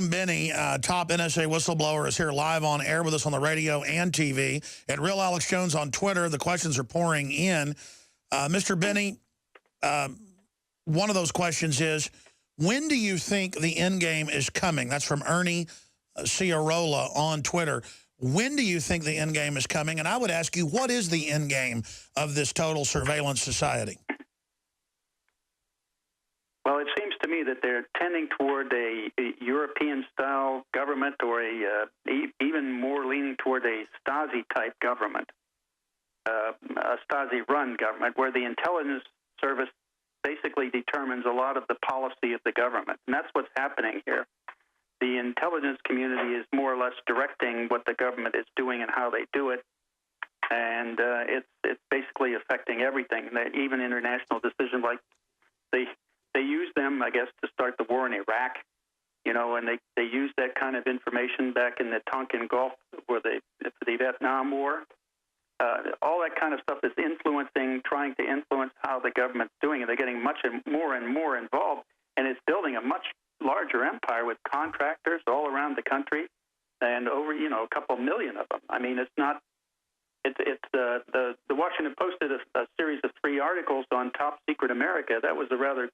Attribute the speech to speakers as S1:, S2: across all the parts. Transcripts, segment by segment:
S1: William Binney, top NSA whistleblower, is here live on air with us on the radio and TV. At Real Alex Jones on Twitter, the questions are pouring in. Mr. Binney, one of those questions is, when do you think the end game is coming? That's from Ernie Ciarola on Twitter. When do you think the end game is coming? And I would ask you, what is the end game of this total surveillance society?
S2: Well, it seems to me that they're tending toward a European-style government, or even more leaning toward a Stasi-type government, a Stasi-run government, where the intelligence service basically determines a lot of the policy of the government. And that's what's happening here. The intelligence community is more or less directing what the government is doing and how they do it, and it's basically affecting everything. Even international decisions, like they use them, I guess, to start the war in Iraq, you know, and they used that kind of information back in the Tonkin Gulf for the Vietnam War. All that kind of stuff is trying to influence how the government's doing it. They're getting much and more involved, and it's building a much larger empire with contractors all around the country, and over, you know, a couple million of them. I mean, it's not. The Washington Post did a series of 3 articles on Top Secret America. That was a rather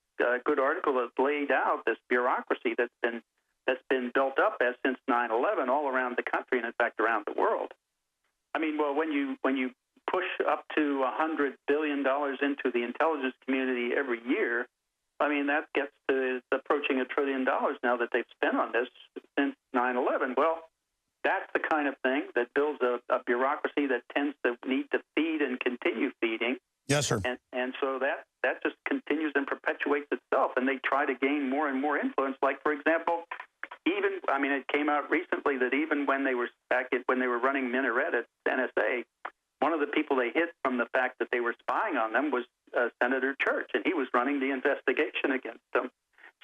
S2: good article that laid out this bureaucracy that's been built up since 9/11 all around the country, and in fact around the world. I mean, well, when you push up to $100 billion into the intelligence community every year, I mean, that gets to approaching $1 trillion now that they've spent on this since 9/11. Well, that's the kind of thing that builds a bureaucracy that tends to need to feed and continue feeding.
S1: Yes, sir.
S2: And so that just continues and perpetuates itself, and they try to gain more and more influence. Like, for example, it came out recently that even when they were when they were running Minaret at NSA, one of the people they hit from the fact that they were spying on them was Senator Church, and he was running the investigation against them.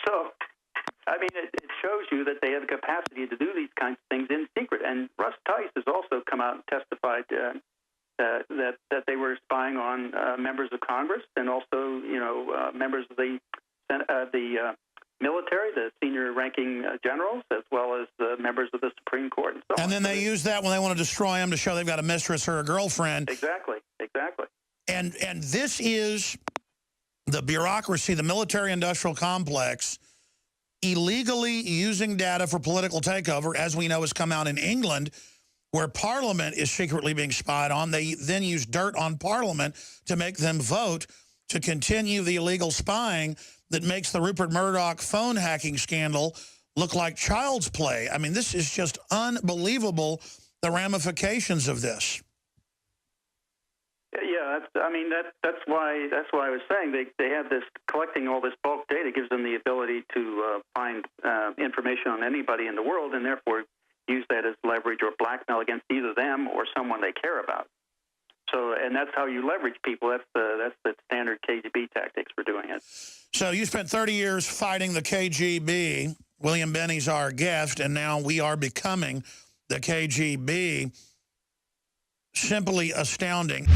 S2: So, I mean, it shows you that they have the capacity to do these kinds of things in secret. And Russ Tice has also come out and testified that they were spying on members of Congress, and also, you know, members of the military, the senior-ranking generals, as well as the members of the Supreme Court. And, so
S1: and then they use that when they want to destroy them to show they've got a mistress or a girlfriend.
S2: Exactly.
S1: And this is the bureaucracy, the military-industrial complex, illegally using data for political takeover, as we know has come out in England, where Parliament is secretly being spied on. They then use dirt on Parliament to make them vote to continue the illegal spying that makes the Rupert Murdoch phone hacking scandal look like child's play. I mean, this is just unbelievable, the ramifications of this.
S2: Yeah, that's why I was saying they have this, collecting all this bulk data gives them the ability to find information on anybody in the world, and therefore use that as leverage or blackmail against either them or someone they care about. So, and that's how you leverage people. That's the standard KGB tactics for doing it.
S1: So you spent 30 years fighting the KGB. William Binney's our guest, and now we are becoming the KGB. Simply astounding.